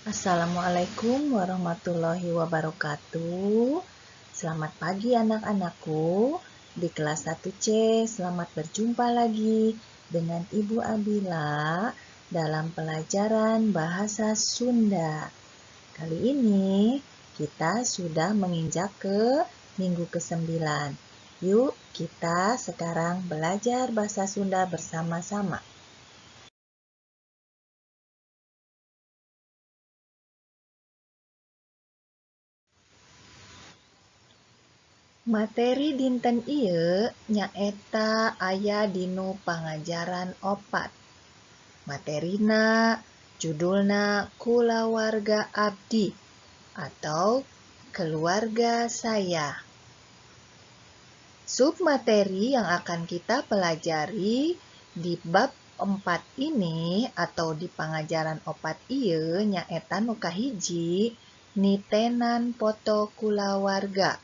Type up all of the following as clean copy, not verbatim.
Assalamualaikum warahmatullahi wabarakatuh. Selamat pagi anak-anakku. Di kelas 1C, selamat berjumpa lagi dengan Ibu Abila dalam pelajaran bahasa Sunda. Kali ini kita sudah menginjak ke minggu ke-9. Yuk kita sekarang belajar bahasa Sunda bersama-sama. Materi dinten ieu nyaeta aya dinu pangajaran 4. Materina judulna Kulawarga Abdi atau keluarga saya. Submateri yang akan kita pelajari di bab 4 ini atau di pangajaran 4 ieu nyaeta nu kahiji nitenan foto kulawarga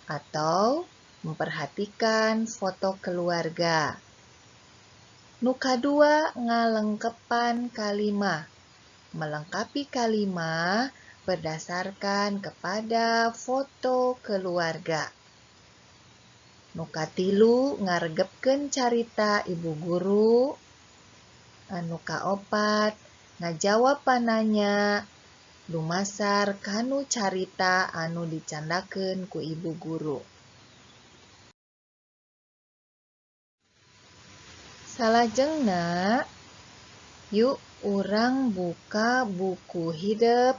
atau memperhatikan foto keluarga. Nu kadua ngalengkepan kalimah, melengkapi kalimah berdasarkan kepada foto keluarga. Nu katilu ngaregepkeun carita ibu guru. Anu kaopat ngajawab pananya lumasar kanu carita anu dicandakeun ku ibu guru. Salajengna, yuk urang buka buku hidup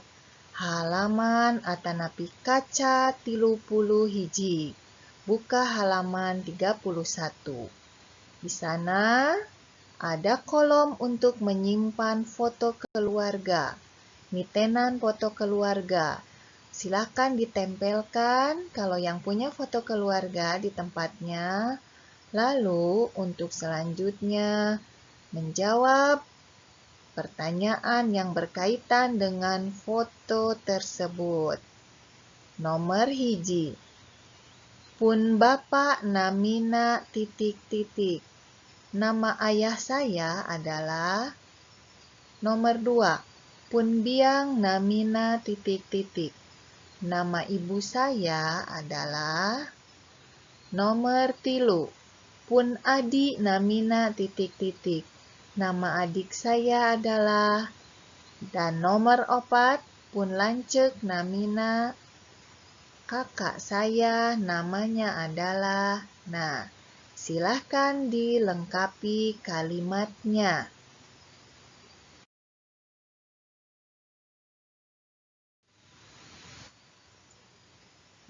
halaman atanapi kaca 31. Buka halaman 31. Di sana ada kolom untuk menyimpan foto keluarga. Nitenan foto keluarga. Silakan ditempelkan kalau yang punya foto keluarga di tempatnya. Lalu untuk selanjutnya menjawab pertanyaan yang berkaitan dengan foto tersebut. Nomor hiji. Pun Bapak namina ... Nama ayah saya adalah. Nomor 2. Pun biang namina ... Nama ibu saya adalah. Nomor 3. Pun adi namina ... Nama adik saya adalah. Dan nomor 4. Pun lanceuk namina. Kakak saya namanya adalah. Nah, silahkan dilengkapi kalimatnya.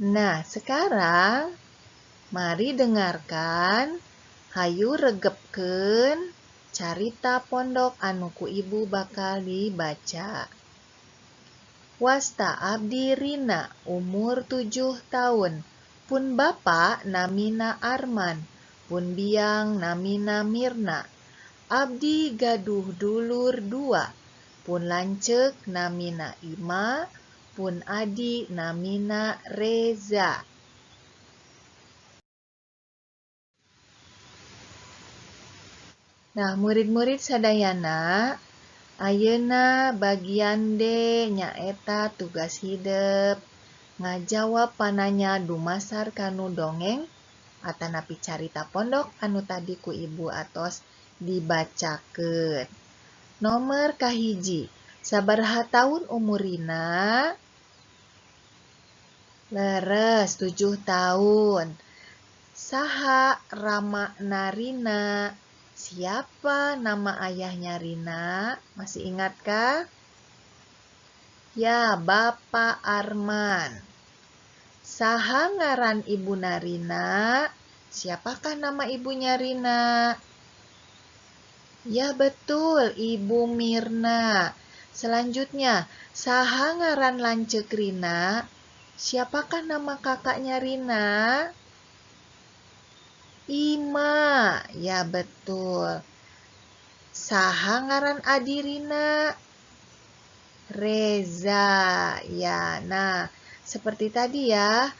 Nah, sekarang mari dengarkan, hayu regepkeun carita pondok anu ku ibu bakal dibaca. Wasta abdi Rina, umur 7 tahun. Pun Bapak namina Arman, pun biang namina Mirna. Abdi gaduh dulur 2, pun lanceuk namina Ima, pun adi namina Reza. Nah, murid-murid sadayana, ayeuna bagian D nyaeta tugas hidup ngajawab pananya dumasar kanu dongeng atanapi carita pondok anu tadi ku ibu atos dibacakeun. Nomor kahiji, sabaraha taun umurina? Leres 7 tahun. Saha ramana Rina? Siapa nama ayahnya Rina? Masih ingatkah? Ya, Bapak Arman. Saha ngaran ibuna Rina? Siapakah nama ibunya Rina? Ya, betul, Ibu Mirna. Selanjutnya, saha ngaran lanceuk Rina? Siapakah nama kakaknya Rina? Ima. Ya, betul. Saha ngaran adi Rina? Reza. Ya, nah, seperti tadi ya,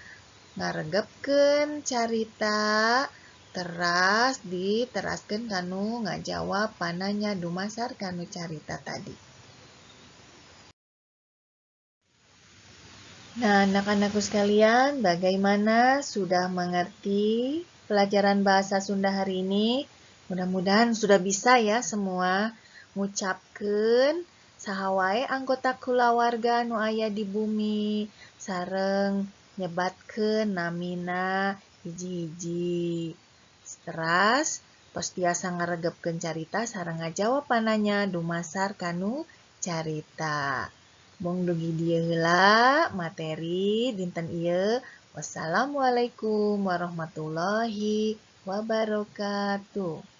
ngaregepkeun carita teras diteraskeun kanu ngajawab pananya dumasar kanu carita tadi. Nah, anak-anakku sekalian, bagaimana sudah mengerti pelajaran bahasa Sunda hari ini? Mudah-mudahan sudah bisa ya semua ngucapkeun saha wae anggota kulawarga nu aya di bumi sareng nyebatkeun namina hiji-hiji. Teras tos tiasa ngaregepkeun carita sareng ngajawab pananya dumasar kanu carita. Mung dugi dieu heula materi dinten ieu. Wassalamualaikum warahmatullahi wabarakatuh.